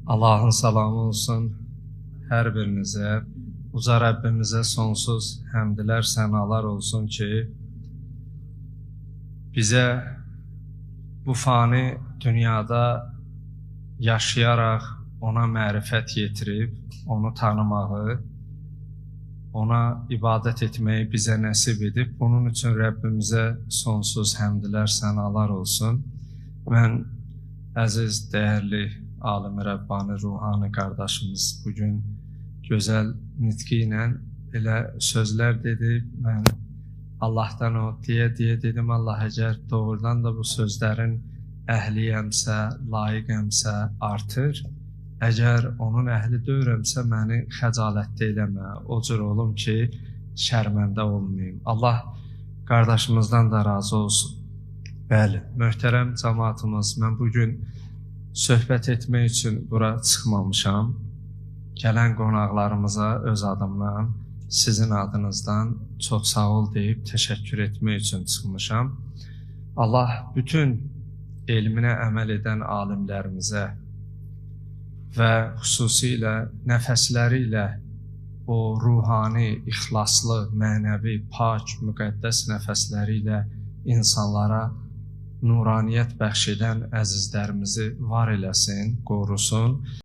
Allahın salamı olsun hər birinizə, uca Rəbbimizə sonsuz həmdlər, sənalar olsun ki, bizə bu fani dünyada yaşayaraq ona mərifət yetirib, onu tanımağı, ona ibadət etməyi bizə nəsib edib. Bunun üçün Rəbbimizə sonsuz həmdlər, sənalar olsun. Mən əziz, dəyərli Alim-i Rəbbani, ruhani qardaşımız bugün gözəl nitqi ilə elə sözlər dedi. Mən Allahdan o deyə dedim, Allah əgər doğrudan da bu sözlərin əhliyəmsə, layiqəmsə artır. Əgər onun əhli deyirəmsə, məni xəcalətdə eləmə. O cür olum ki, şərməndə olmayayım. Allah qardaşımızdan da razı olsun. Bəli, möhtərəm cəmaatımız, mən bugün söhbət etmək üçün bura çıxmamışam. Gələn qonaqlarımıza öz adımdan, sizin adınızdan çox sağ ol deyib təşəkkür etmək üçün çıxmışam. Allah bütün elminə əməl edən alimlərimizə və xüsusilə nəfəsləri ilə o ruhani, ixlaslı, mənəvi, pak, müqəddəs nəfəsləri ilə insanlara nuraniyyət bəxş edən əzizlərimizi var eləsin, qorusun.